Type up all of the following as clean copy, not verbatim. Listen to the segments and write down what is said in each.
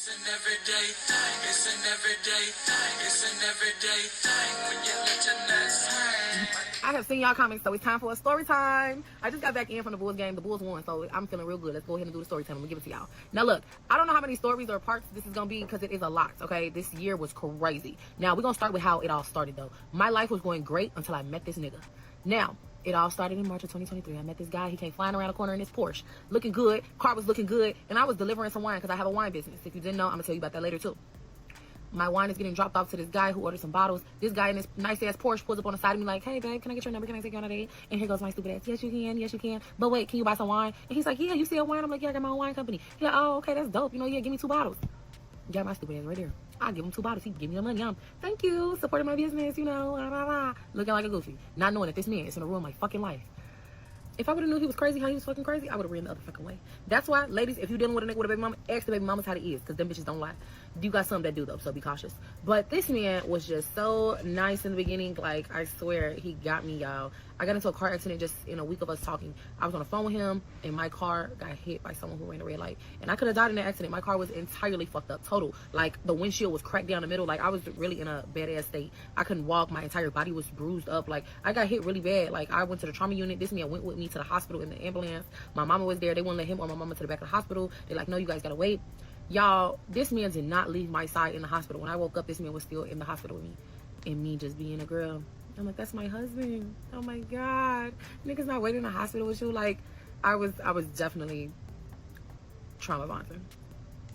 It's an everyday thing. It's an everyday thing. It's an everyday thing when you let your nuts hang. I have seen y'all comments, so it's time for a story time. I just got back in from the Bulls game. The Bulls won, so I'm feeling real good. Let's go ahead and do the story time. I'm gonna give it to y'all. Now look, I don't know how many stories or parts this is gonna be because it is a lot, okay? This year was crazy. Now we're gonna start with how it all started though. My life was going great until I met this nigga. Now, it all started in March of 2023. I met this guy. He came flying around the corner in his Porsche, looking good. Car was looking good, and I was delivering some wine because I have a wine business. If you didn't know, I'm gonna tell you about that later too. My wine is getting dropped off to this guy who ordered some bottles. This guy in this nice ass Porsche pulls up on the side of me like, "Hey babe, can I get your number? Can I take you on a date?" And here goes my stupid ass, "Yes you can, yes you can. But wait, can you buy some wine?" And he's like, "Yeah, you sell wine?" I'm like, "Yeah, I got my own wine company." He's like, "Oh, okay, that's dope. You know, yeah, give me 2 bottles." Got my stupid ass right there. I give him 2 bottles. He give me the money. Thank you, supporting my business, you know, blah, blah, blah. Looking like a goofy, not knowing that this man is gonna ruin my fucking life. If I would have knew he was crazy, how he was fucking crazy, I would have ran the other fucking way. That's why, ladies, if you're dealing with a nigga with a baby mama, ask the baby mamas how he is, because them bitches don't lie. You got some that do, though, so be cautious. But this man was just so nice in the beginning. Like, I swear, he got me, y'all. I got into a car accident just in a week of us talking. I was on the phone with him, and my car got hit by someone who ran a red light. And I could have died in that accident. My car was entirely fucked up, total. Like, the windshield was cracked down the middle. Like, I was really in a bad-ass state. I couldn't walk. My entire body was bruised up. Like, I got hit really bad. Like, I went to the trauma unit. This man went with me to the hospital in the ambulance. My mama was there. They wouldn't let him or my mama to the back of the hospital. They're like, "No, you guys gotta wait." Y'all, this man did not leave my side in the hospital. When I woke up, this man was still in the hospital with me. And me just being a girl. I'm like, that's my husband. Oh my God. Niggas not waiting in the hospital with you. Like, I was definitely trauma bonding.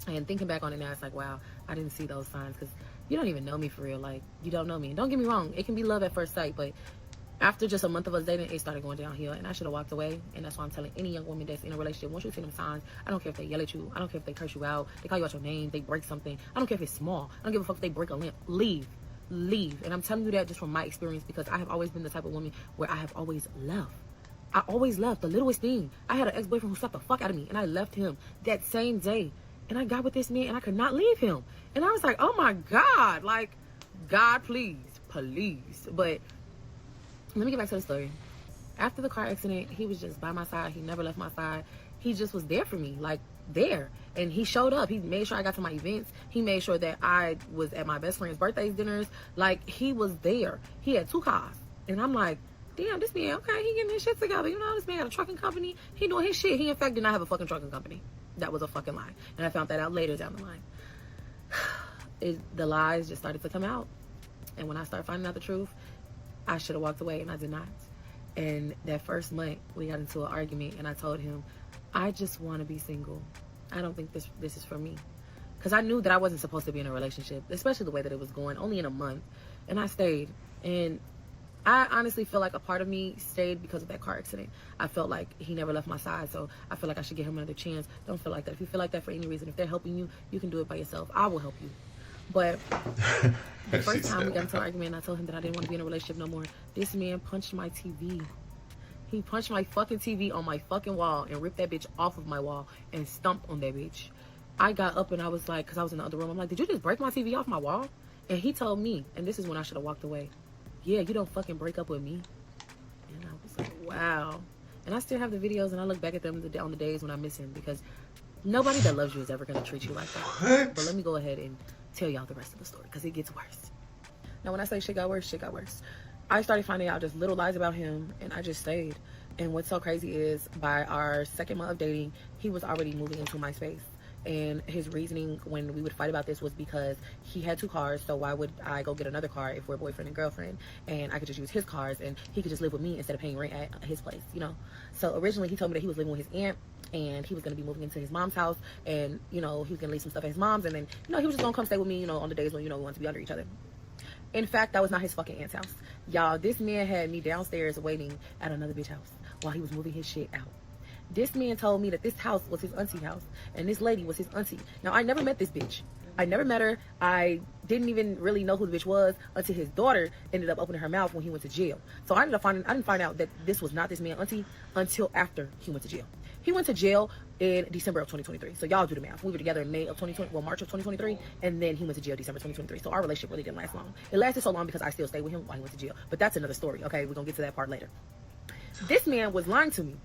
And thinking back on it now, it's like, wow, I didn't see those signs because you don't even know me for real. Like, you don't know me. And don't get me wrong, it can be love at first sight, but after just a month of us dating, it started going downhill, and I should have walked away. And that's why I'm telling any young woman that's in a relationship, once you see them signs, I don't care if they yell at you, I don't care if they curse you out, they call you out your name, they break something, I don't care if it's small, I don't give a fuck if they break a limb. Leave. And I'm telling you that just from my experience, because I have always been the type of woman where I have always loved. I always left the littlest thing. I had an ex-boyfriend who slapped the fuck out of me, and I left him that same day. And I got with this man, and I could not leave him. And I was like, oh my God, like, God, please. But let me get back to the story. After the car accident, he was just by my side. He never left my side. He just was there for me, like there. And he showed up. He made sure I got to my events. He made sure that I was at my best friend's birthdays, dinners. Like, he was there. He had 2 cars. And I'm like, damn, this man, okay, he getting his shit together. You know, this man got a trucking company. He doing his shit. He, in fact, did not have a fucking trucking company. That was a fucking lie. And I found that out later down the line. The lies just started to come out. And when I started finding out the truth, I should have walked away, and I did not. And that first month, we got into an argument, and I told him, I just want to be single. I don't think this is for me. Because I knew that I wasn't supposed to be in a relationship, especially the way that it was going, only in a month. And I stayed. And I honestly feel like a part of me stayed because of that car accident. I felt like he never left my side, so I feel like I should give him another chance. Don't feel like that. If you feel like that for any reason, if they're helping you, you can do it by yourself. I will help you. But the first time we got into an argument, I told him that I didn't want to be in a relationship no more. This man punched my TV. He punched my fucking TV on my fucking wall and ripped that bitch off of my wall and stomped on that bitch. I got up and I was like, because I was in the other room, I'm like, did you just break my TV off my wall? And he told me, and this is when I should have walked away, yeah, you don't fucking break up with me. And I was like, wow. And I still have the videos, and I look back at them on the days when I miss him, because nobody that loves you is ever going to treat you like that. What? But let me go ahead and tell y'all the rest of the story, because it gets worse. Now, when I say shit got worse, shit got worse. I started finding out just little lies about him, and I just stayed. And what's so crazy is, by our 2nd month of dating, he was already moving into my space. And his reasoning when we would fight about this was because he had 2 cars, so why would I go get another car if we're boyfriend and girlfriend, and I could just use his cars and he could just live with me instead of paying rent at his place, you know? So originally he told me that he was living with his aunt, and he was going to be moving into his mom's house, and, you know, he was going to leave some stuff at his mom's, and then, you know, he was just going to come stay with me, you know, on the days when, you know, we want to be under each other. In fact, that was not his fucking aunt's house. Y'all, this man had me downstairs waiting at another bitch house while he was moving his shit out. This man told me that this house was his auntie house, and this lady was his auntie. Now, I never met this bitch. I never met her. I didn't even really know who the bitch was until his daughter ended up opening her mouth when he went to jail. So I didn't find out that this was not this man's auntie until after he went to jail. He went to jail in December of 2023. So y'all do the math. We were together in March of 2023, and then he went to jail December 2023. So our relationship really didn't last long. It lasted so long because I still stayed with him while he went to jail. But that's another story, okay? We're going to get to that part later. This man was lying to me.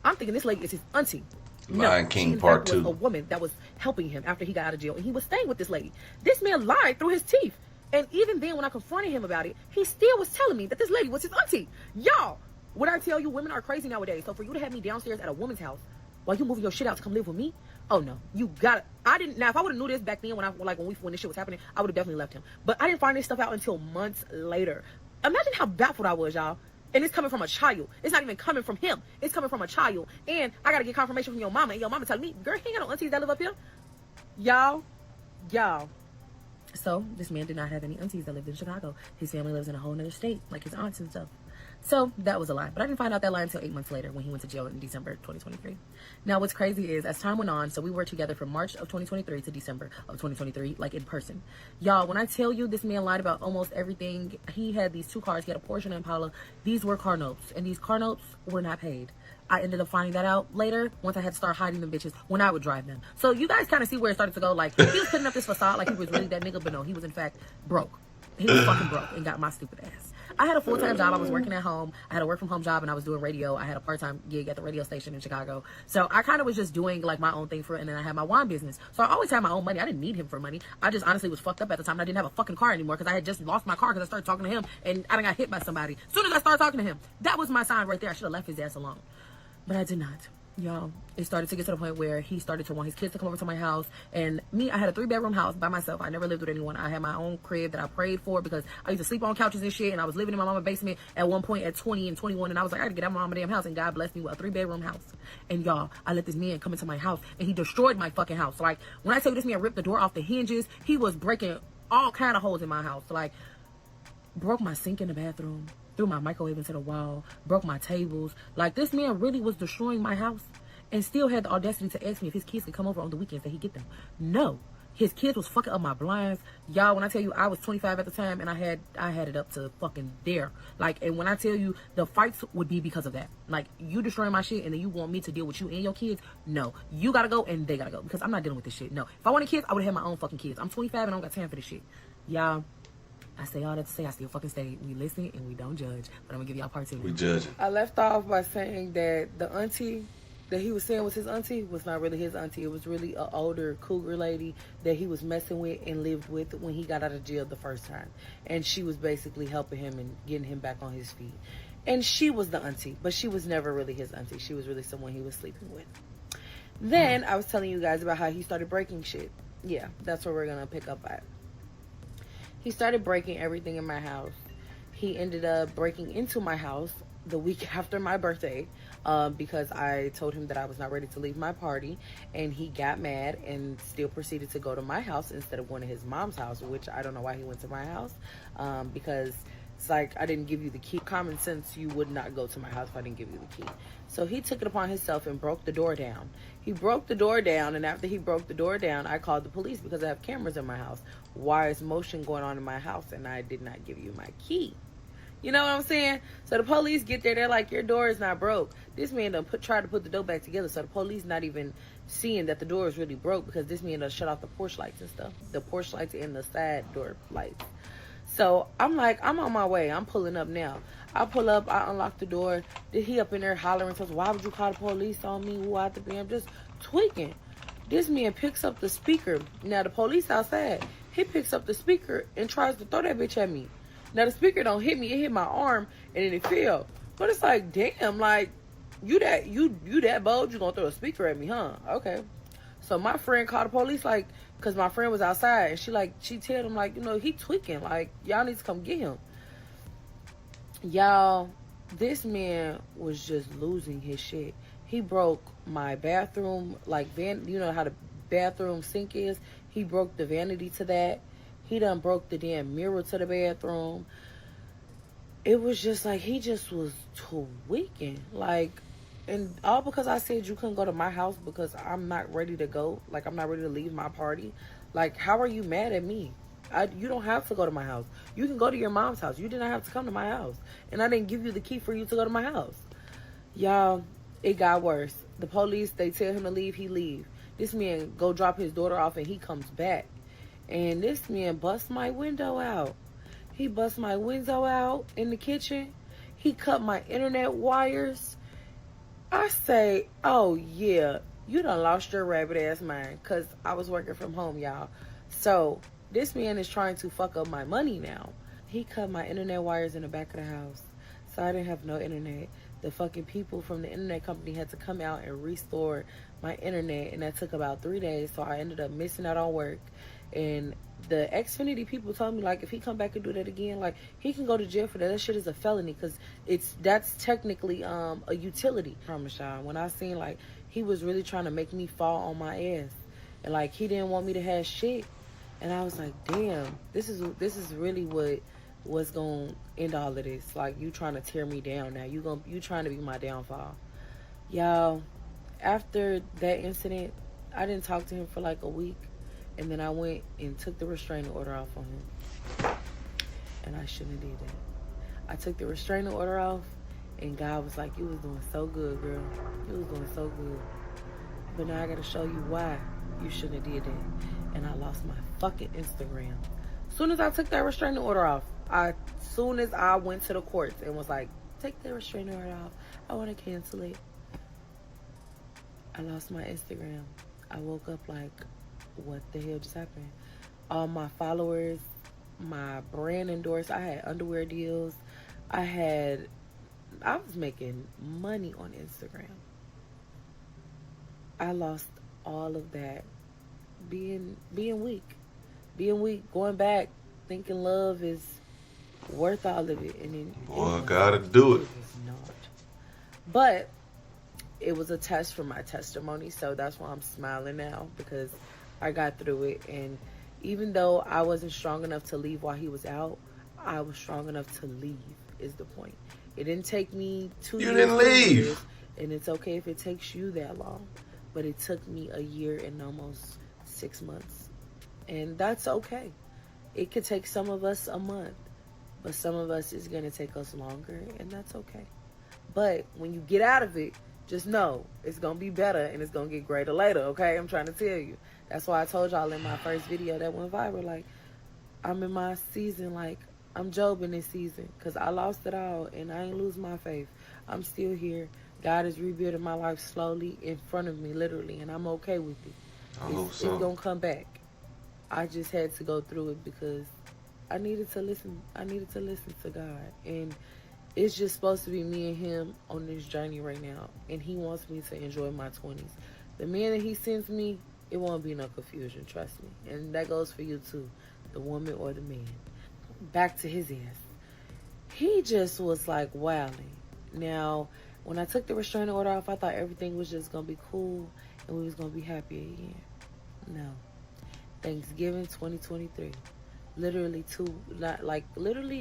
I'm thinking this lady is his auntie. Lion she King in Part fact was 2. a woman that was helping him after he got out of jail, and he was staying with this lady. This man lied through his teeth. And even then, when I confronted him about it, he still was telling me that this lady was his auntie. Y'all, when I tell you, women are crazy nowadays. So for you to have me downstairs at a woman's house while you moving your shit out to come live with me, oh no, you got it. I didn't. Now, if I would have knew this back then, when this shit was happening, I would have definitely left him. But I didn't find this stuff out until months later. Imagine how baffled I was, y'all. And it's coming from a child. It's not even coming from him. It's coming from a child. And I gotta get confirmation from your mama. And your mama telling me, girl, he ain't got no aunties that live up here. Y'all. So this man did not have any aunties that lived in Chicago. His family lives in a whole nother state, like his aunts and stuff. So that was a lie. But I didn't find out that lie until 8 months later when he went to jail in December 2023. Now what's crazy is as time went on, so we were together from March of 2023 to December of 2023, like in person. Y'all, when I tell you this man lied about almost everything, he had these 2 cars. He had a Porsche and an Impala. These were car notes, and these car notes were not paid. I ended up finding that out later once I had to start hiding them bitches when I would drive them. So you guys kind of see where it started to go. Like, he was putting up this facade like he was really that nigga, but no, he was in fact broke. He was fucking broke and got my stupid ass. I had a full-time job. I was working at home. I had a work-from-home job, and I was doing radio. I had a part-time gig at the radio station in Chicago. So I kind of was just doing, like, my own thing for it, and then I had my wine business. So I always had my own money. I didn't need him for money. I just honestly was fucked up at the time, and I didn't have a fucking car anymore because I had just lost my car because I started talking to him, and I done got hit by somebody. As soon as I started talking to him, that was my sign right there. I should have left his ass alone. But I did not. Y'all, it started to get to the point where he started to want his kids to come over to my house. And me, I had a 3-bedroom house by myself. I never lived with anyone. I had my own crib that I prayed for because I used to sleep on couches and shit. And I was living in my mama's basement at one point at 20 and 21. And I was like, I gotta get out of my mama's damn house. And God blessed me with a 3-bedroom house. And y'all, I let this man come into my house and he destroyed my fucking house. Like, when I tell you this man ripped the door off the hinges, he was breaking all kind of holes in my house. Like, broke my sink in the bathroom, threw my microwave into the wall, broke my tables. Like, this man really was destroying my house and still had the audacity to ask me if his kids could come over on the weekends that he get them. No. His kids was fucking up my blinds. Y'all, when I tell you I was 25 at the time and I had it up to fucking there. Like, and when I tell you the fights would be because of that. Like, you destroying my shit and then you want me to deal with you and your kids? No. You gotta go and they gotta go because I'm not dealing with this shit. No. If I wanted kids, I would have had my own fucking kids. I'm 25 and I don't got time for this shit. Y'all, I say all that to say I still fucking stay. We listen and we don't judge. But I'm gonna give y'all part 2. We judge. I left off by saying that the auntie that he was saying was his auntie was not really his auntie. It was really an older cougar lady that he was messing with and lived with when he got out of jail the first time. And she was basically helping him and getting him back on his feet. And she was the auntie, but she was never really his auntie. She was really someone he was sleeping with. Then I was telling you guys about how he started breaking shit. Yeah, that's where we're gonna pick up at. He started breaking everything in my house. He ended up breaking into my house the week after my birthday because I told him that I was not ready to leave my party, and he got mad and still proceeded to go to my house instead of going to his mom's house, which I don't know why he went to my house because it's like, I didn't give you the key. Common sense, you would not go to my house if I didn't give you the key. So he took it upon himself and broke the door down. He broke the door down, and after he broke the door down, I called the police because I have cameras in my house. Why is motion going on in my house and I did not give you my key? You know what I'm saying? So the police get there, they're like, your door is not broke. This man done tried to put the door back together, so the police not even seeing that the door is really broke because this man done shut off the porch lights and stuff. The porch lights and the side door lights. So I'm like, I'm on my way. I'm pulling up now. I pull up, I unlock the door. Then he up in there hollering to us, why would you call the police on me? Who I to be? I'm just tweaking. This man picks up the speaker. Now the police outside. He picks up the speaker and tries to throw that bitch at me. Now the speaker don't hit me. It hit my arm and then it fell. But it's like, damn, like, you that bold, you gonna throw a speaker at me, huh? Okay. So my friend called the police, like, because my friend was outside, and she told him, like, you know, he tweaking. Like, y'all need to come get him. Y'all, this man was just losing his shit. He broke my bathroom, like, you know how the bathroom sink is? He broke the vanity to that. He done broke the damn mirror to the bathroom. It was just like, he just was tweaking. Like, and all because I said you couldn't go to my house because I'm not ready to go. Like, I'm not ready to leave my party. Like, how are you mad at me? You don't have to go to my house. You can go to your mom's house. You did not have to come to my house. And I didn't give you the key for you to go to my house. Y'all, it got worse. The police, they tell him to leave, he leave. This man go drop his daughter off and he comes back. And this man busts my window out. He busts my window out in the kitchen. He cut my internet wires. I say, oh yeah, You done lost your rabbit ass mind, because I was working from home, y'all. So this man is trying to fuck up my money now. He cut my internet wires in the back of the house, so I didn't have no internet. The fucking people from the internet company had to come out and restore my internet, and that took about 3 days, so I ended up missing out on work. And the Xfinity people told me, like, if he come back and do that again, like, he can go to jail for that. That shit is a felony, because that's technically a utility. I promise y'all, when I seen, like, he was really trying to make me fall on my ass, and, like, he didn't want me to have shit, and I was like, damn, this is really what's gonna end all of this. Like, you trying to tear me down now. You trying to be my downfall. Y'all, after that incident, I didn't talk to him for like a week, and then I went and took the restraining order off on him, and I shouldn't have did that. I took the restraining order off, and God was like, you was doing so good, girl. You was doing so good, but now I gotta show you why you shouldn't have did that. And I lost my fucking Instagram. As soon as I took that restraining order off, soon as I went to the courts and was like, take the restraining order off, I want to cancel it, I lost my Instagram. I woke up like, what the hell just happened? All my followers, my brand endorsed, I had underwear deals, I was making money on Instagram. I lost all of that. Being weak, going back, thinking love is worth all of it, and then boy, gotta do it. It's not. But it was a test for my testimony, so that's why I'm smiling now, because I got through it. And even though I wasn't strong enough to leave while he was out, I was strong enough to leave, is the point. It didn't take me 2 years. You didn't leave. And it's okay if it takes you that long. But it took me a year and almost 6 months. And that's okay. It could take some of us a month, but some of us is going to take us longer, and that's okay. But when you get out of it, just know it's going to be better, and it's going to get greater later, okay? I'm trying to tell you. That's why I told y'all in my first video that went viral, like, I'm in my season, like, I'm Job in this season, because I lost it all, and I ain't lose my faith. I'm still here. God is rebuilding my life slowly in front of me, literally, and I'm okay with it. It's going to come back. I just had to go through it because I needed to listen. I needed to listen to God. And it's just supposed to be me and him on this journey right now. And he wants me to enjoy my 20s. The man that he sends me, it won't be no confusion, trust me. And that goes for you too, the woman or the man. Back to his ass. He just was like wilding. Now, when I took the restraining order off, I thought everything was just going to be cool and we was going to be happy again. No. Thanksgiving 2023. Literally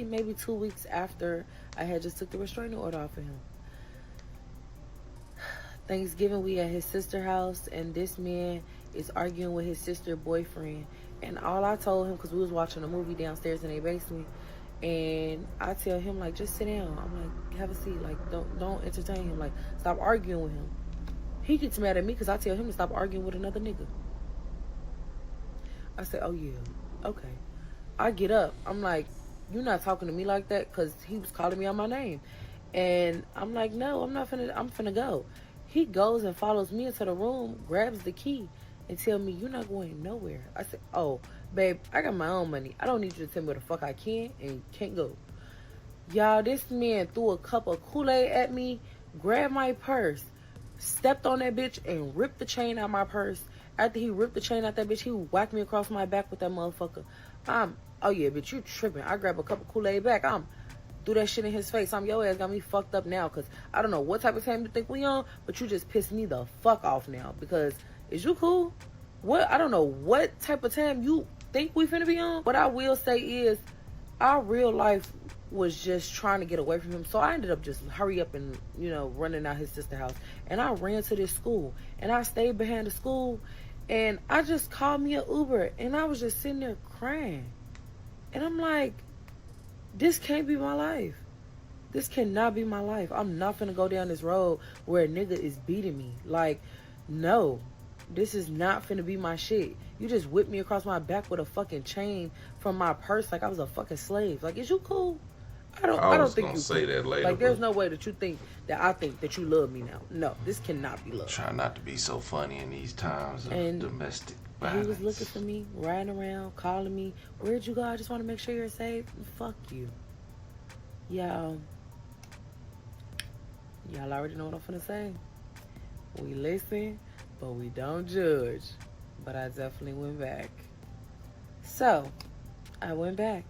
maybe 2 weeks after I had just took the restraining order off of him. Thanksgiving, we at his sister's house, and this man is arguing with his sister's boyfriend. And all I told him, because we was watching a movie downstairs in their basement, and I tell him, like, just sit down. I'm like, have a seat. Like, don't entertain him. Like, stop arguing with him. He gets mad at me because I tell him to stop arguing with another nigga. I said, oh yeah, okay. I get up. I'm like, you're not talking to me like that, because he was calling me out my name. And I'm like, no, I'm finna go. He goes and follows me into the room, grabs the key, and tell me, you're not going nowhere. I said, oh, babe, I got my own money. I don't need you to tell me where the fuck I can and can't go. Y'all, this man threw a cup of Kool-Aid at me, grabbed my purse, stepped on that bitch, and ripped the chain out my purse. After he ripped the chain out that bitch, he whacked me across my back with that motherfucker. Oh yeah, bitch, you tripping. I grabbed a cup of Kool-Aid back. Threw that shit in his face. Your ass got me fucked up now, because I don't know what type of time you think we on, but you just pissed me the fuck off now, because is you cool? What? I don't know what type of time you think we finna be on. What I will say is, our real life was just trying to get away from him. So I ended up just hurry up and, running out his sister's house. And I ran to this school. And I stayed behind the school. And I just called me an Uber. And I was just sitting there crying. And I'm like, this can't be my life. This cannot be my life. I'm not finna go down this road where a nigga is beating me. Like, no. This is not finna be my shit. You just whipped me across my back with a fucking chain from my purse like I was a fucking slave. Like, is you cool? I don't think gonna you say can. that later. Like, there's but no way that you think that I think that you love me now. No, this cannot be love. Try not to be so funny in these times of And domestic He violence. was looking for me, riding around, calling me. Where'd you go? I just want to make sure you're safe. Fuck you. Y'all already know what I'm finna say. We listen, but we don't judge. But I definitely went back. So, I went back.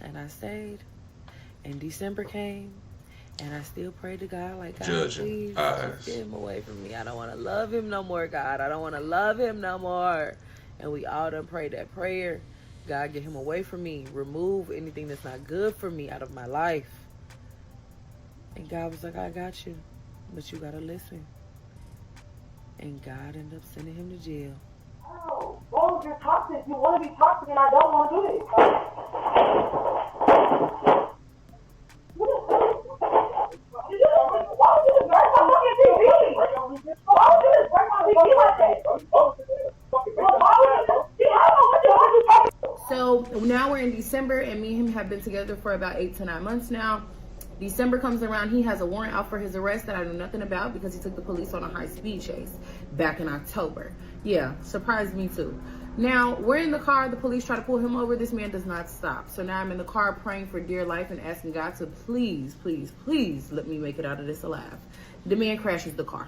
And I stayed. And December came. And I still prayed to God, like, God, Judging please, eyes. just get him away from me. I don't want to love him no more, God. I don't want to love him no more. And we all done prayed that prayer. God, get him away from me. Remove anything that's not good for me out of my life. And God was like, I got you. But you got to listen. And God ended up sending him to jail. Oh, well, you're toxic. You want to be toxic, and I don't want to do this. Why would you just break my fucking TV? Why would you just break my TV like that? Why would you just... See, I don't know what you're talking about. So now we're in December, and me and him have been together for about 8 to 9 months now. December comes around, he has a warrant out for his arrest that I knew nothing about because he took the police on a high-speed chase back in October. Yeah, surprised me too. Now, we're in the car, the police try to pull him over, this man does not stop. So now I'm in the car praying for dear life and asking God to please, please, please let me make it out of this alive. The man crashes the car.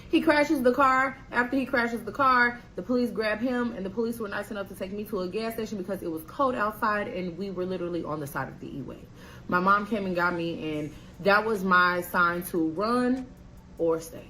He crashes the car. After he crashes the car, the police grab him, and the police were nice enough to take me to a gas station because it was cold outside, and we were literally on the side of the E-way. My mom came and got me, and that was my sign to run or stay.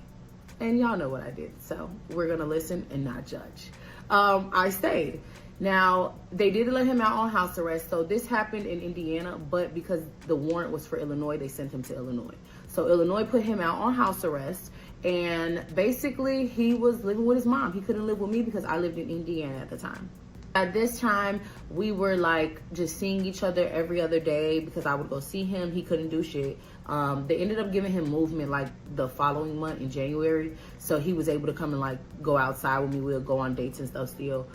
And y'all know what I did, so we're going to listen and not judge. I stayed. Now, they did let him out on house arrest, so this happened in Indiana, but because the warrant was for Illinois, they sent him to Illinois. So Illinois put him out on house arrest, and basically he was living with his mom. He couldn't live with me because I lived in Indiana at the time. At this time, we were like just seeing each other every other day because I would go see him. He couldn't do shit. They ended up giving him movement like the following month in January. So he was able to come and like go outside with me. We'll go on dates and stuff still.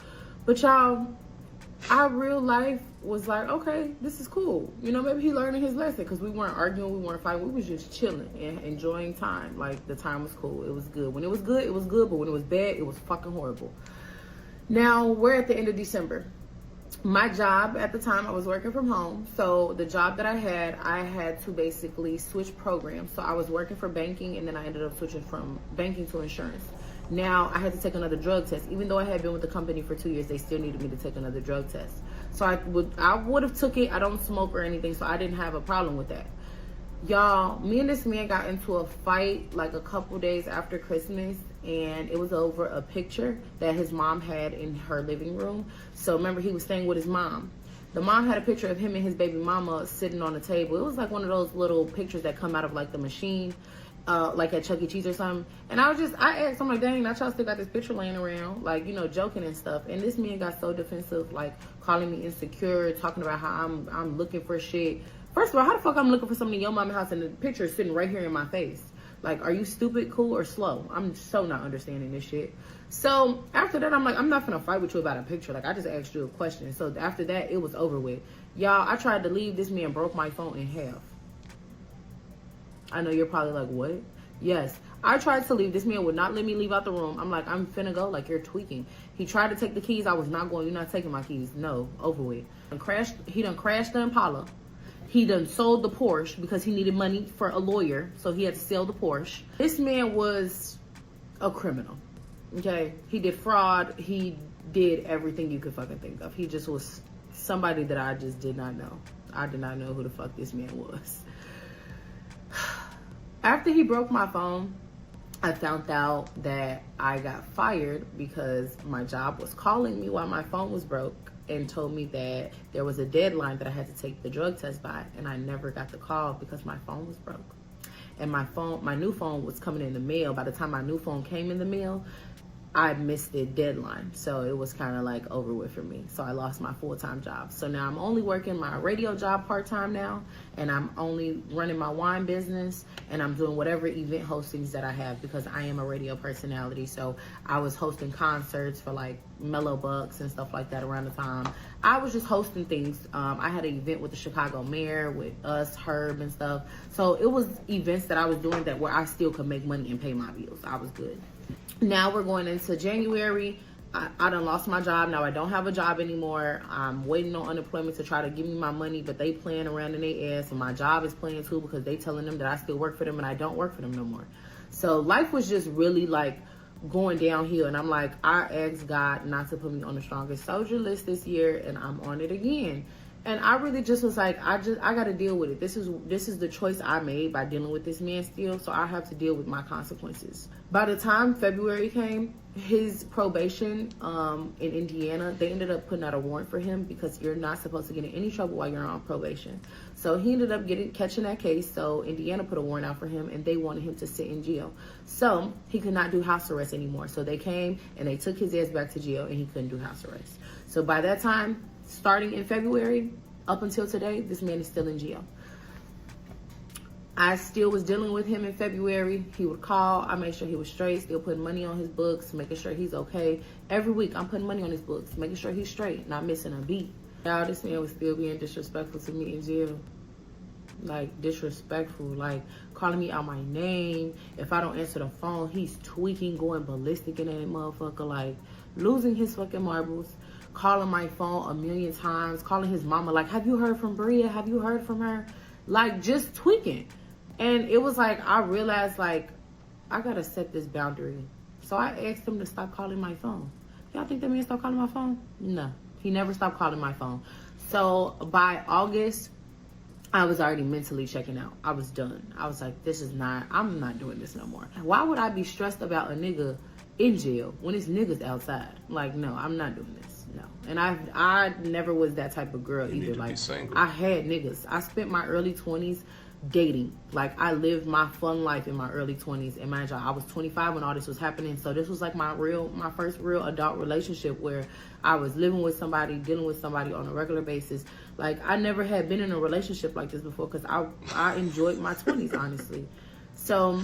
But y'all, our real life was like, okay, this is cool. You know, maybe he learning his lesson because we weren't arguing, we weren't fighting. We was just chilling and enjoying time. Like the time was cool. It was good. When it was good, it was good. But when it was bad, it was fucking horrible. Now, we're at the end of December. My job at the time, I was working from home. So the job that I had to basically switch programs. So I was working for banking, and then I ended up switching from banking to insurance. Now I had to take another drug test. Even though I had been with the company for 2 years, they still needed me to take another drug test. So I would have took it. I don't smoke or anything, so I didn't have a problem with that. Y'all, me and this man got into a fight like a couple days after Christmas, and it was over a picture that his mom had in her living room. So remember, he was staying with his mom. The mom had a picture of him and his baby mama sitting on the table. It was like one of those little pictures that come out of like the machine, like at Chuck E. Cheese or something. And I asked, I'm like, dang, not y'all still got this picture laying around, like, you know, joking and stuff. And this man got so defensive, like calling me insecure, talking about how I'm looking for shit. First of all, how the fuck I'm looking for something in your mama's house and the picture is sitting right here in my face? Like, are you stupid, cool, or slow? I'm so not understanding this shit. So after that, I'm like, I'm not gonna fight with you about a picture. Like, I just asked you a question. So after that, it was over with. Y'all, I tried to leave. This man broke my phone in half. I know you're probably like, what? Yes, I tried to leave. This man would not let me leave out the room. I'm like, I'm finna go. Like, you're tweaking. He tried to take the keys. I was not going. You're not taking my keys. No, over with. He done crashed the Impala. He done sold the Porsche because he needed money for a lawyer, so he had to sell the Porsche. This man was a criminal, okay? He did fraud. He did everything you could fucking think of. He just was somebody that I just did not know. I did not know who the fuck this man was. After he broke my phone, I found out that I got fired because my job was calling me while my phone was broke and told me that there was a deadline that I had to take the drug test by, and I never got the call because my phone was broke. And my new phone was coming in the mail. By the time my new phone came in the mail, I missed the deadline. So it was kind of like over with for me. So I lost my full-time job. So now I'm only working my radio job part-time now, and I'm only running my wine business, and I'm doing whatever event hostings that I have because I am a radio personality. So I was hosting concerts for like Mellow Bucks and stuff like that around the time. I was just hosting things. I had an event with the Chicago mayor, with us, Herb and stuff. So it was events that I was doing that where I still could make money and pay my bills. I was good. Now we're going into January. I done lost my job. Now I don't have a job anymore. I'm waiting on unemployment to try to give me my money, but they playing around in their ass, and my job is playing too because they telling them that I still work for them and I don't work for them no more. So life was just really like going downhill, and I'm like, I asked God not to put me on the strongest soldier list this year, and I'm on it again. And I really just was like, I got to deal with it. This is the choice I made by dealing with this man still, so I have to deal with my consequences. By the time February came, his probation in Indiana, they ended up putting out a warrant for him because you're not supposed to get in any trouble while you're on probation. So he ended up catching that case, so Indiana put a warrant out for him, and they wanted him to sit in jail. So he could not do house arrest anymore. So they came and they took his ass back to jail, and he couldn't do house arrest. So by that time, starting in February up until today, this man is still in jail. I still was dealing with him in February. He would call. I made sure he was straight, still putting money on his books, making sure he's okay. Every week, I'm putting money on his books, making sure he's straight, not missing a beat. Now, this man was still being disrespectful to me in jail. Like, disrespectful, like calling me out my name. If I don't answer the phone, he's tweaking, going ballistic in that motherfucker, like losing his fucking marbles. Calling my phone a million times, calling his mama, like, have you heard from Briah? Have you heard from her? Like, just tweaking. And it was like, I realized, like, I gotta set this boundary. So I asked him to stop calling my phone. Y'all think that man stopped calling my phone? No, he never stopped calling my phone. So by August, I was already mentally checking out. I was done. I was like, I'm not doing this no more. Why would I be stressed about a nigga in jail when it's niggas outside? Like, no, I'm not doing this. No. And I never was that type of girl either. Like, I had niggas. I spent my early 20s dating. Like, I lived my fun life in my early 20s. And mind you, I was 25 when all this was happening. So this was like my first real adult relationship where I was living with somebody, dealing with somebody on a regular basis. Like, I never had been in a relationship like this before because I enjoyed my 20s, honestly. So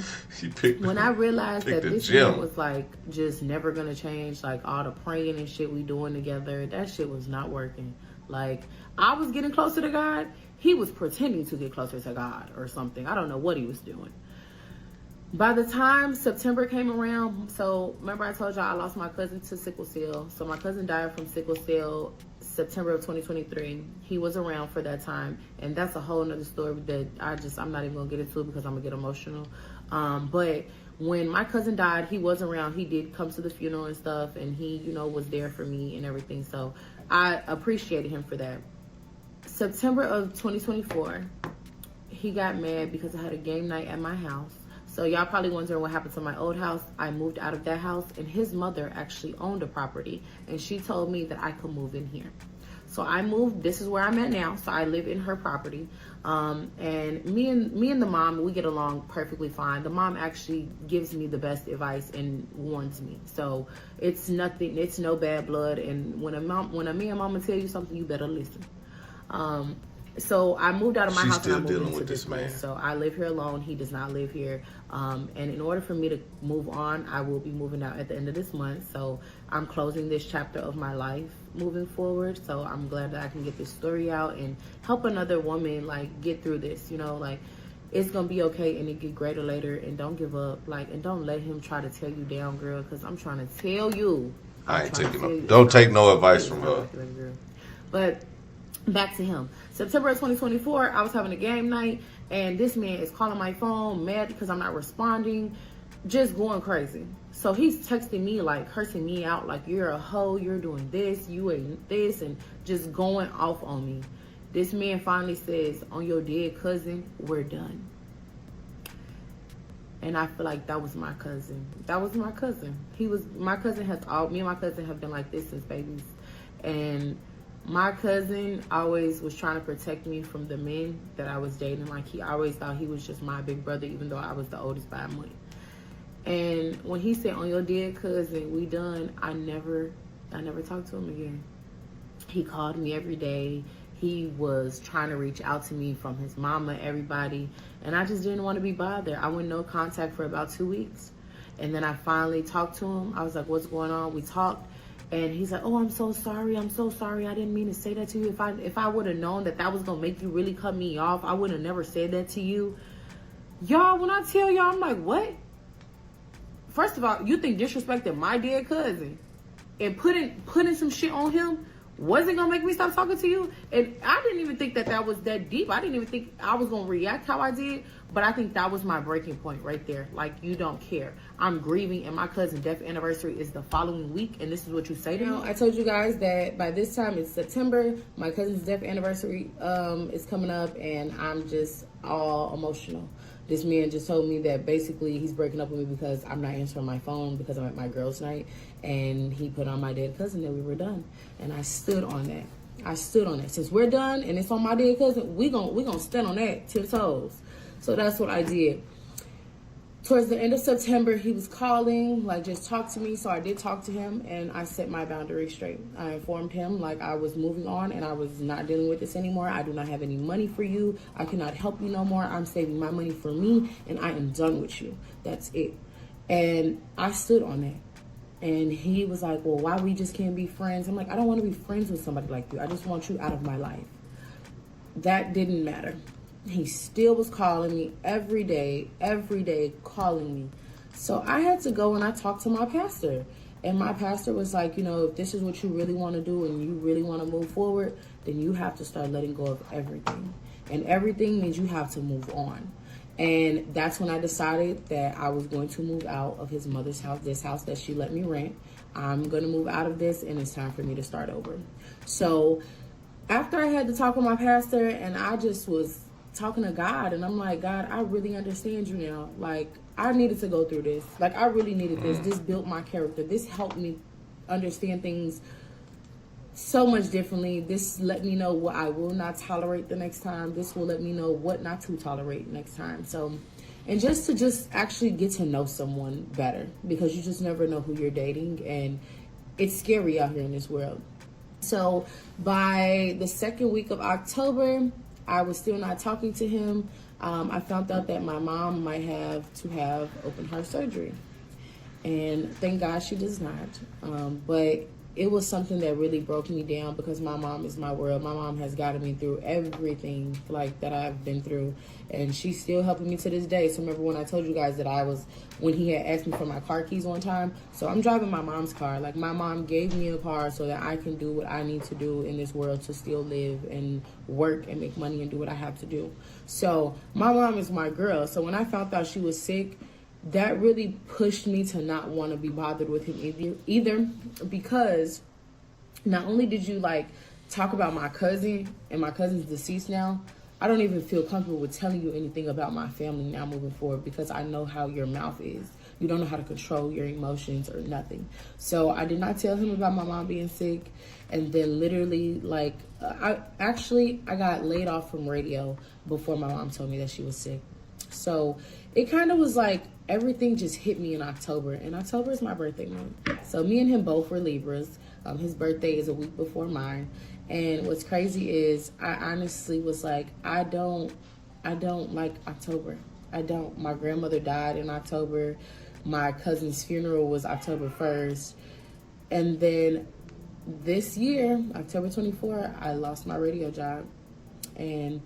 when I realized that this man was like just never gonna change, like all the praying and shit we doing together, that shit was not working. Like, I was getting closer to God, he was pretending to get closer to God or something. I don't know what he was doing. By the time September came around, so remember I told y'all I lost my cousin to sickle cell. So my cousin died from sickle cell September of 2023. He was around for that time, and that's a whole nother story that I'm not even gonna get into because I'm gonna get emotional. But when my cousin died, he was around. He did come to the funeral and stuff, and he, was there for me and everything. So I appreciated him for that. September of 2024, he got mad because I had a game night at my house. So y'all probably wondering what happened to my old house. I moved out of that house, and his mother actually owned a property, and she told me that I could move in here. So I moved. This is where I'm at now. So I live in her property. And me and the mom, we get along perfectly fine. The mom actually gives me the best advice and warns me. So it's nothing. It's no bad blood. And when a me and mama tell you something, you better listen. So I moved out of my house and I moved into this place. So I live here alone. He does not live here. And in order for me to move on, I will be moving out at the end of this month. So I'm closing this chapter of my life moving forward. So I'm glad that I can get this story out and help another woman like get through this, like it's gonna be okay and it get greater later. And don't give up, and don't let him try to tear you down, girl, because I'm trying to tell you. Don't take no advice from her. But back to him. September of 2024, I was having a game night, and this man is calling my phone, mad because I'm not responding, just going crazy. So he's texting me, like, cursing me out, like, you're a hoe, you're doing this, you ain't this, and just going off on me. This man finally says, on your dead cousin, we're done. And I feel like that was my cousin. That was my cousin. My cousin me and my cousin have been like this since babies. And my cousin always was trying to protect me from the men that I was dating. Like, he always thought he was just my big brother, even though I was the oldest by a month. And when he said, on your dead cousin, we done, I never talked to him again. He called me every day. He was trying to reach out to me from his mama, everybody. And I just didn't want to be bothered. I went no contact for about 2 weeks. And then I finally talked to him. I was like, what's going on? We talked. And he's like, oh, I'm so sorry. I'm so sorry. I didn't mean to say that to you. If I would have known that was going to make you really cut me off, I would have never said that to you. Y'all, when I tell y'all, I'm like, what? First of all, you think disrespecting my dead cousin and putting some shit on him wasn't gonna make me stop talking to you? And I didn't even think that was that deep. I didn't even think I was gonna react how I did. But I think that was my breaking point right there. Like, you don't care. I'm grieving, and my cousin's death anniversary is the following week, and this is what you say to me? I told you guys that by this time it's September. My cousin's death anniversary is coming up, and I'm just all emotional. This man just told me that basically he's breaking up with me because I'm not answering my phone because I'm at my girls' night, and he put on my dead cousin that we were done. And I stood on that. Since we're done and it's on my dead cousin, we gonna stand on that till the toes. So that's what I did. Towards the end of September, he was calling, like, just talk to me. So I did talk to him, and I set my boundaries straight. I informed him, like, I was moving on and I was not dealing with this anymore. I do not have any money for you. I cannot help you no more. I'm saving my money for me, and I am done with you. That's it. And I stood on that. And he was like, well, why we just can't be friends? I'm like, I don't want to be friends with somebody like you. I just want you out of my life. That didn't matter. He still was calling me every day calling me. So I had to go and I talked to my pastor. And my pastor was like, if this is what you really want to do and you really want to move forward, then you have to start letting go of everything. And everything means you have to move on. And that's when I decided that I was going to move out of his mother's house, this house that she let me rent. I'm going to move out of this, and it's time for me to start over. So after I had to talk with my pastor, and I just was talking to God, and I'm like, God, I really understand you now. Like, I needed to go through this. Like, I really needed this. This built my character. This helped me understand things so much differently. This let me know what I will not tolerate the next time. This will let me know what not to tolerate next time. So, and just to actually get to know someone better, because you just never know who you're dating, and it's scary out here in this world. So by the second week of October, I was still not talking to him. I found out that my mom might have to have open heart surgery. And thank God she does not. But it was something that really broke me down, because my mom is my world. My mom has gotten me through everything like that I've been through, and she's still helping me to this day. So remember when I told you guys that when he had asked me for my car keys one time, so I'm driving my mom's car. Like, my mom gave me a car so that I can do what I need to do in this world to still live and work and make money and do what I have to do. So my mom is my girl. So when I found out she was sick, that really pushed me to not want to be bothered with him either, because not only did you talk about my cousin, and my cousin's deceased now, I don't even feel comfortable with telling you anything about my family now moving forward, because I know how your mouth is. You don't know how to control your emotions or nothing. So I did not tell him about my mom being sick. And then literally, I got laid off from radio before my mom told me that she was sick. So it kind of was like everything just hit me in October. And October is my birthday month. So me and him both were Libras. His birthday is a week before mine. And what's crazy is I honestly was like, I don't like October. I don't. My grandmother died in October. My cousin's funeral was October 1st. And then this year, October 24, I lost my radio job. And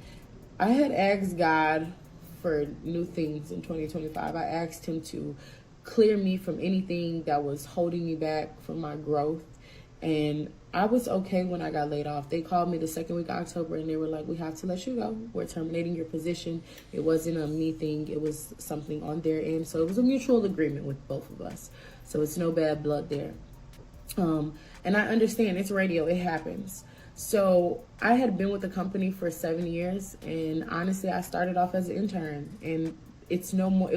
I had asked God for new things in 2025. I asked him to clear me from anything that was holding me back from my growth. And I was okay when I got laid off. They called me the second week of October, and they were like, we have to let you go. We're terminating your position. It wasn't a me thing. It was something on their end. So it was a mutual agreement with both of us. So it's no bad blood there. And I understand it's radio. It happens. So I had been with the company for 7 years, and honestly, I started off as an intern, and it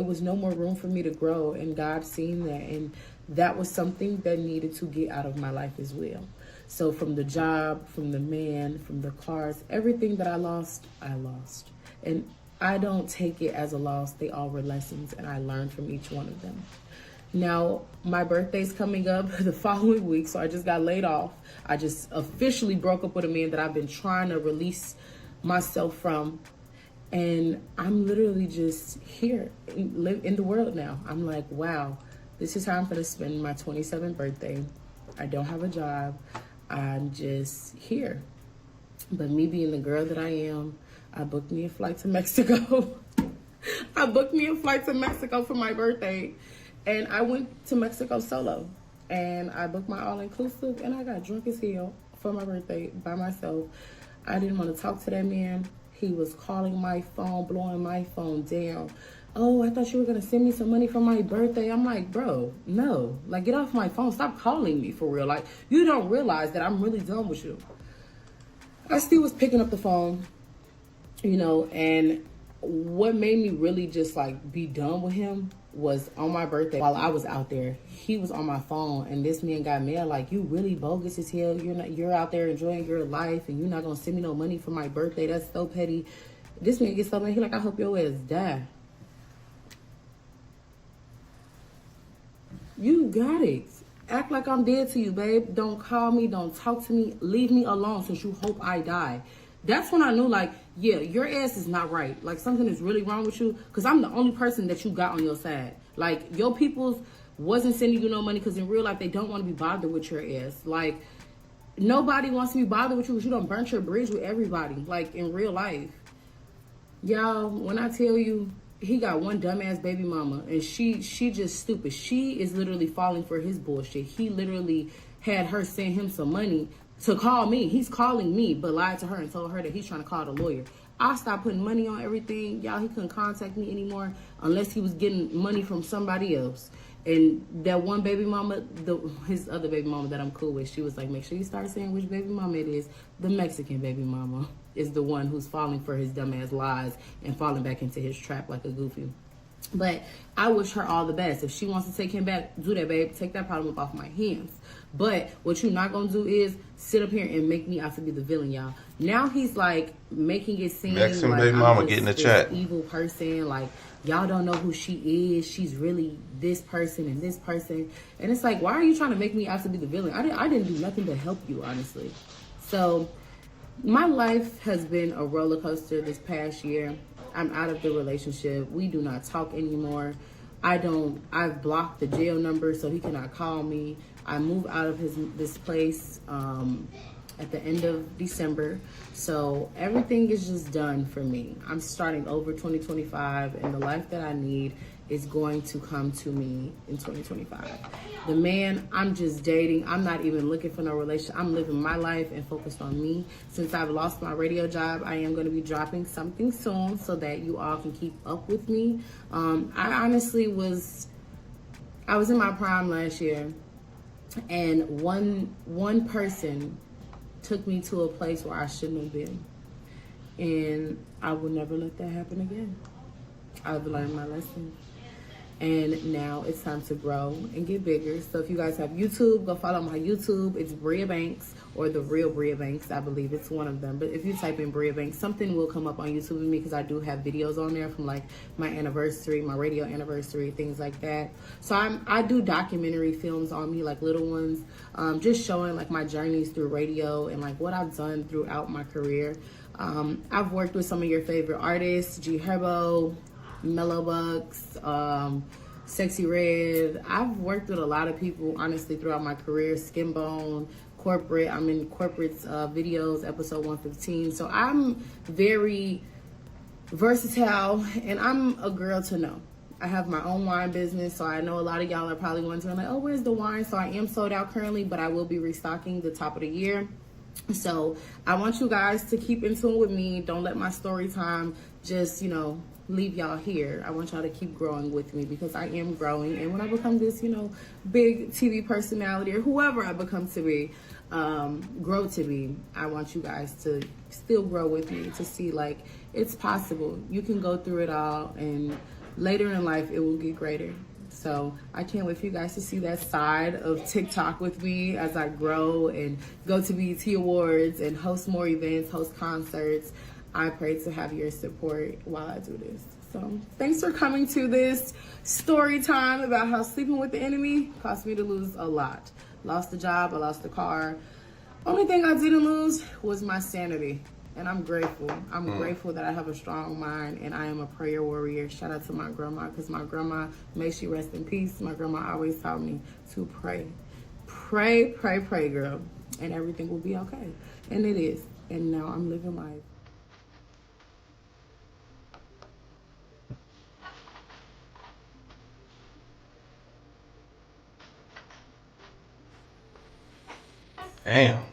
was no more room for me to grow, and God seen that, and that was something that needed to get out of my life as well. So from the job, from the man, from the cars, everything that I lost. And I don't take it as a loss. They all were lessons, and I learned from each one of them. Now, my birthday's coming up the following week, so I just got laid off. I just officially broke up with a man that I've been trying to release myself from. And I'm literally just here, live in the world now. I'm like, wow, this is how I'm gonna spend my 27th birthday. I don't have a job. I'm just here. But me being the girl that I am, I booked me a flight to Mexico. I booked me a flight to Mexico for my birthday. And I went to Mexico solo. And I booked my all-inclusive, and I got drunk as hell for my birthday by myself. I didn't want to talk to that man. He was calling my phone, blowing my phone down. Oh, I thought you were going to send me some money for my birthday. I'm like, bro, no. Like, get off my phone. Stop calling me for real. Like, you don't realize that I'm really done with you. I still was picking up the phone, you know, and what made me really just, like, be done with him was on my birthday, while I was out there, he was on my phone, and this man got mad, like, you really bogus as hell. You're out there enjoying your life, and you're not gonna send me no money for my birthday. That's so petty. This man gets so mad, he like, I hope your ass die. You got it. Act like I'm dead to you, babe. Don't call me, don't talk to me, leave me alone since you hope I die. That's when I knew, like, yeah, your ass is not right. Like, something is really wrong with you, because I'm the only person that you got on your side. Like, your peoples wasn't sending you no money because in real life, they don't want to be bothered with your ass. Like, nobody wants to be bothered with you because you done burnt your bridge with everybody, like, in real life. Y'all, when I tell you, he got one dumbass baby mama, and she just stupid. She is literally falling for his bullshit. He literally had her send him some money to call me. He's calling me, but lied to her and told her that he's trying to call the lawyer. I stopped putting money on everything. Y'all, he couldn't contact me anymore unless he was getting money from somebody else. And that one baby mama, his other baby mama that I'm cool with, she was like, make sure you start saying which baby mama it is. The Mexican baby mama is the one who's falling for his dumbass lies and falling back into his trap like a goofy. But I wish her all the best. If she wants to take him back, do that, babe. Take that problem up off my hands. But what you're not going to do is sit up here and make me out to be the villain, y'all. Now he's, like, making it seem Mexican like baby I'm mama this, getting the this chat. evil person. Like, y'all don't know who she is. She's really this person and this person. And it's like, why are you trying to make me out to be the villain? I didn't do nothing to help you, honestly. So my life has been a roller coaster this past year. I'm out of the relationship. We do not talk anymore. I've blocked the jail number so he cannot call me. I moved out of this place at the end of December. So everything is just done for me. I'm starting over 2025, and the life that I need is going to come to me in 2025. The man I'm just dating, I'm not even looking for no relationship. I'm living my life and focused on me. Since I've lost my radio job, I am going to be dropping something soon so that you all can keep up with me. I honestly was in my prime last year, and one person took me to a place where I shouldn't have been. And I will never let that happen again. I've learned my lesson. And now it's time to grow and get bigger. So if you guys have YouTube, go follow my YouTube. It's Briah Banks, or The Real Briah Banks. I believe it's one of them. But if you type in Briah Banks, something will come up on YouTube with me, because I do have videos on there from, like, my anniversary, my radio anniversary, things like that. So I do documentary films on me, like little ones, just showing, like, my journeys through radio and, like, what I've done throughout my career. I've worked with some of your favorite artists, G Herbo, Mellow Bucks, Sexy Red. I've worked with a lot of people, honestly, throughout my career. Skinbone, corporate. I'm in corporate's videos, episode 115. So I'm very versatile, and I'm a girl to know. I have my own wine business, so I know a lot of y'all are probably wondering, like, oh, where's the wine? So I am sold out currently, but I will be restocking the top of the year. So I want you guys to keep in tune with me. Don't let my story time just, leave y'all here. I want y'all to keep growing with me, because I am growing. And when I become this, big TV personality, or whoever I become to be, grow to be, I want you guys to still grow with me, to see, like, it's possible. You can go through it all, and later in life, it will get greater. So I can't wait for you guys to see that side of TikTok with me as I grow and go to BET Awards and host more events, host concerts. I pray to have your support while I do this. So thanks for coming to this story time about how sleeping with the enemy cost me to lose a lot. Lost the job, I lost the car. Only thing I didn't lose was my sanity. And I'm grateful. I'm grateful that I have a strong mind and I am a prayer warrior. Shout out to my grandma, because my grandma, may she rest in peace, my grandma always taught me to pray. Pray, pray, pray, girl. And everything will be okay. And it is. And now I'm living life. Damn.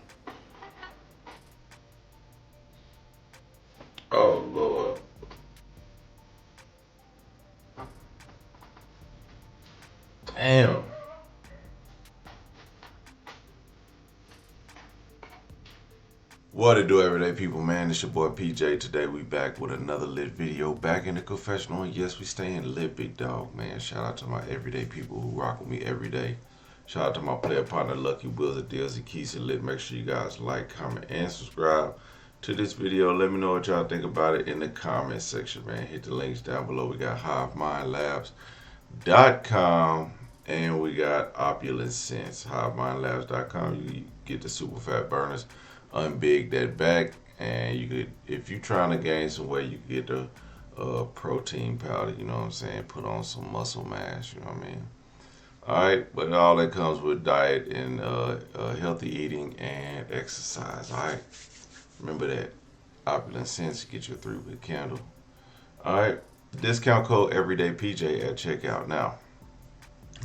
Oh, Lord. Damn. What it do, everyday people, man? It's your boy PJ. Today we back with another lit video, back in the confessional. And yes, we staying lit, big dog, man. Shout out to my everyday people who rock with me every day. Shout out to my player partner, Lucky Wills, Deals, and Keys and Lit. Make sure you guys like, comment, and subscribe to this video. Let me know what y'all think about it in the comment section, man. Hit the links down below. We got HiveMindLabs.com and we got Opulence Scents. HiveMindLabs.com. You get the super fat burners, unbig that back, and you could, if you're trying to gain some weight, you can get the protein powder. You know what I'm saying? Put on some muscle mass. You know what I mean? Alright, but all that comes with diet and healthy eating and exercise. Alright, remember that. Opulence Scents, get your 3-wick candle. Alright, discount code everydaypj at checkout. Now,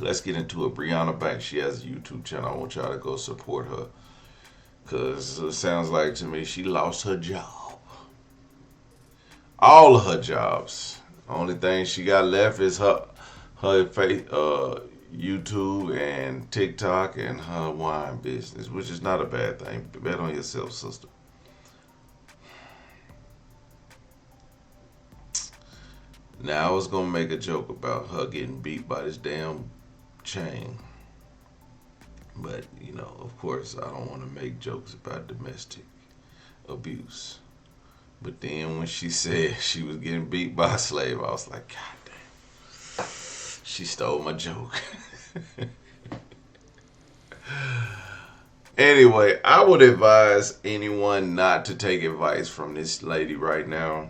let's get into it. Brianna Banks, she has a YouTube channel. I want y'all to go support her, because it sounds like to me she lost her job. All of her jobs. Only thing she got left is her YouTube and TikTok and her wine business, which is not a bad thing. Bet on yourself, sister. Now, I was going to make a joke about her getting beat by this damn chain. But, you know, of course, I don't want to make jokes about domestic abuse. But then when she said she was getting beat by a slave, I was like, God damn. She stole my joke. Anyway, I would advise anyone not to take advice from this lady right now.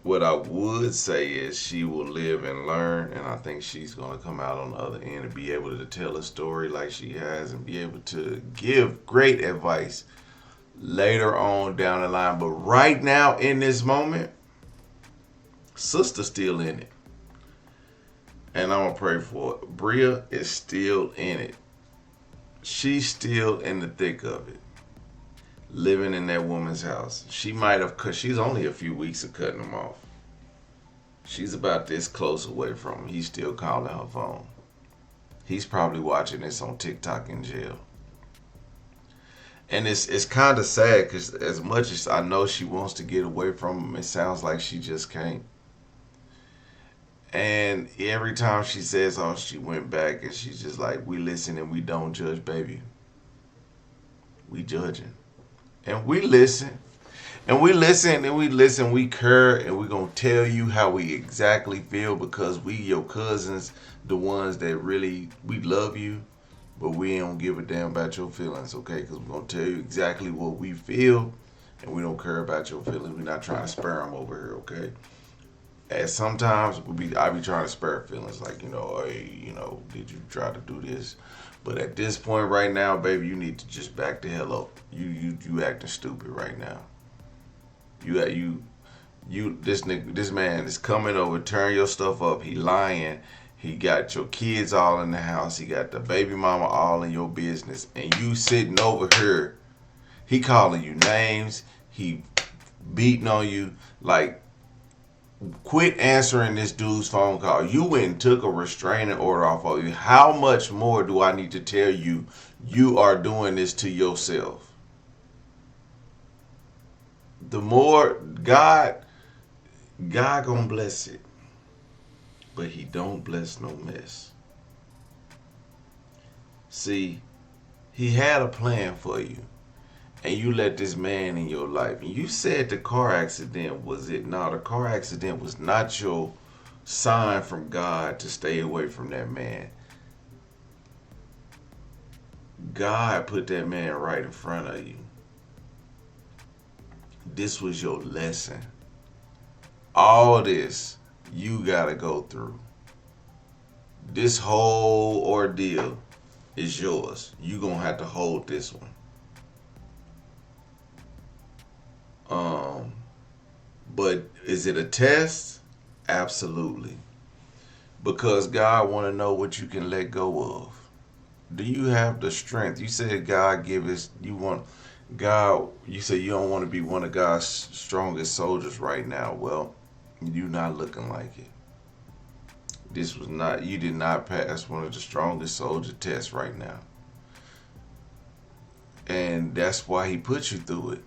What I would say is she will live and learn, and I think she's going to come out on the other end and be able to tell a story like she has and be able to give great advice later on down the line. But right now, in this moment, sister's still in it. And I'm going to pray for it. Briah is still in it. She's still in the thick of it. Living in that woman's house. She might have, because she's only a few weeks of cutting him off. She's about this close away from him. He's still calling her phone. He's probably watching this on TikTok in jail. And it's kind of sad, because as much as I know she wants to get away from him, it sounds like she just can't. And every time she says, oh, she went back, and she's just like, we listen and we don't judge, baby. We judging. And we listen. And we listen and we listen. We care, and we're going to tell you how we exactly feel, because we your cousins, the ones that really, we love you, but we don't give a damn about your feelings, okay? Because we're going to tell you exactly what we feel, and we don't care about your feelings. We're not trying to spare them over here, okay? And sometimes I be trying to spare feelings, like, you know, hey, you know, did you try to do this? But at this point right now, baby, you need to just back the hell up. You acting stupid right now. This man is coming over, turn your stuff up. He lying. He got your kids all in the house. He got the baby mama all in your business, and you sitting over here. He calling you names. He beating on you. Like, quit answering this dude's phone call. You went and took a restraining order off of you. How much more do I need to tell you? You are doing this to yourself. The more God gonna bless it, but he don't bless no mess. See, he had a plan for you, and you let this man in your life, and you said the car accident was it? No, the car accident was not your sign from God to stay away from that man. God put that man right in front of you. This was your lesson. All this you gotta go through. This whole ordeal is yours. You gonna have to hold this one. But is it a test? Absolutely. Because God want to know what you can let go of. Do you have the strength? You said God give us. You want God. You said you don't want to be one of God's strongest soldiers right now. Well, you're not looking like it. This was not. You did not pass one of the strongest soldier tests right now, and that's why He put you through it.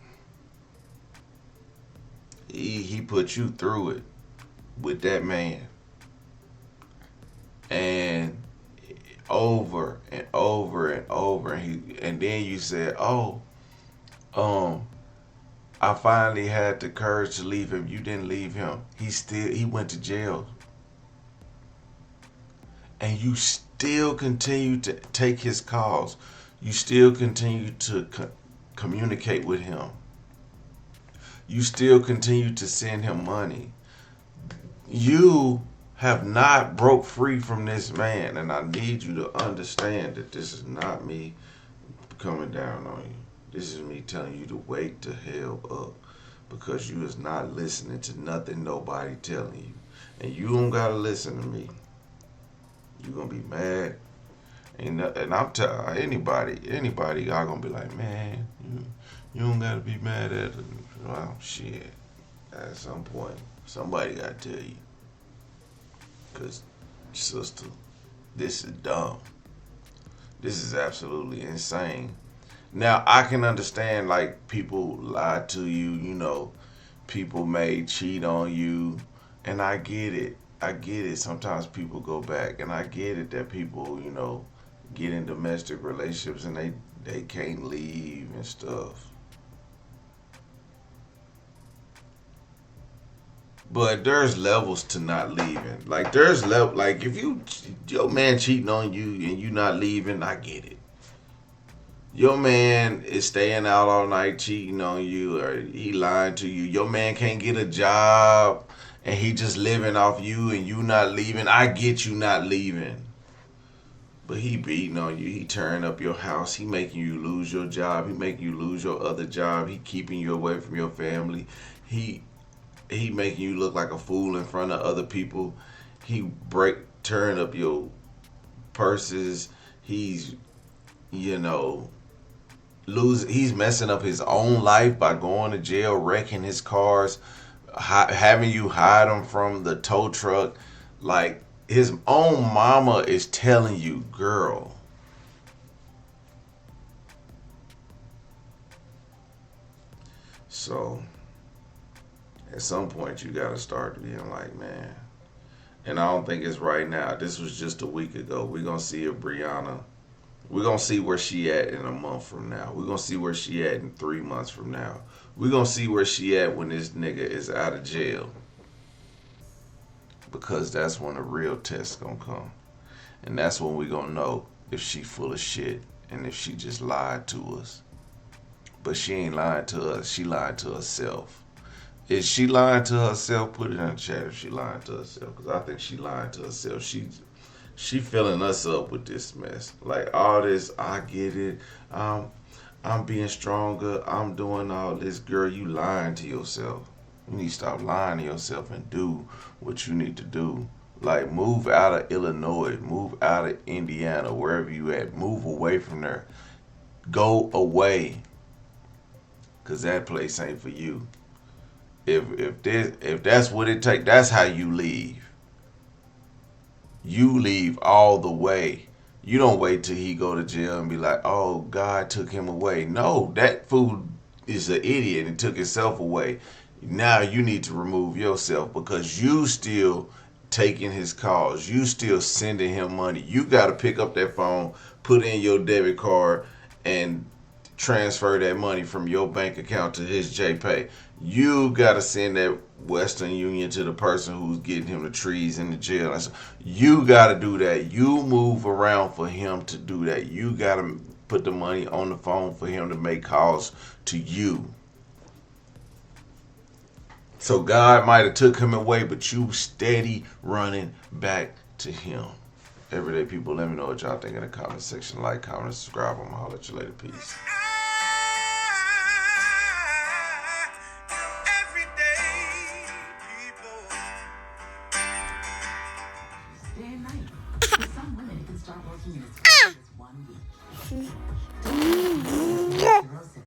He put you through it with that man, and over and over and over, and then you said, "Oh, I finally had the courage to leave him." You didn't leave him. He went to jail, and you still continue to take his calls. You still continue to communicate with him. You still continue to send him money. You have not broke free from this man, and I need you to understand that this is not me coming down on you. This is me telling you to wake the hell up, because you is not listening to nothing nobody telling you, and you don't gotta listen to me. You gonna be mad, and I'm telling anybody, y'all gonna be like, man, you don't gotta be mad at it. Well, shit. At some point, somebody gotta tell you. Because, sister, this is dumb. This is absolutely insane. Now, I can understand, like, people lie to you, people may cheat on you, and I get it. I get it. Sometimes people go back, and I get it that people, get in domestic relationships and they can't leave and stuff. But there's levels to not leaving. Like, like, if your man cheating on you and you not leaving, I get it. Your man is staying out all night cheating on you, or he lying to you. Your man can't get a job and he just living off you and you not leaving. I get you not leaving. But he beating on you. He tearing up your house. He making you lose your job. He making you lose your other job. He keeping you away from your family. He making you look like a fool in front of other people. He tearing up your purses. He's, he's messing up his own life by going to jail, wrecking his cars, having you hide him from the tow truck. Like, his own mama is telling you, girl, so at some point you gotta start being like, man. And I don't think it's right now. This was just a week ago. We're gonna see if Brianna, we're gonna see where she at in a month from now. We're gonna see where she at in 3 months from now. We're gonna see where she at when this nigga is out of jail. Because that's when the real test's gonna come. And that's when we're gonna know if she full of shit and if she just lied to us. But she ain't lying to us. She lied to herself. Is she lying to herself? Put it in the chat if she lying to herself. Because I think she lying to herself. She filling us up with this mess. Like, all this, I get it. I'm being stronger. I'm doing all this. Girl, you lying to yourself. You need to stop lying to yourself and do what you need to do. Like, move out of Illinois. Move out of Indiana, wherever you at. Move away from there. Go away. Because that place ain't for you. If that's what it takes, that's how you leave. You leave all the way. You don't wait till he go to jail and be like, oh, God took him away. No, that fool is an idiot and took himself away. Now you need to remove yourself, because you still taking his calls. You still sending him money. You got to pick up that phone, put in your debit card, and transfer that money from your bank account to his JPay. You gotta send that Western Union to the person who's getting him the trees in the jail. You gotta do that. You move around for him to do that. You gotta put the money on the phone for him to make calls to you. So God might have took him away, but you steady running back to him. Everyday people, let me know what y'all think in the comment section. Like, comment, subscribe. I'm gonna holler at you later. Peace.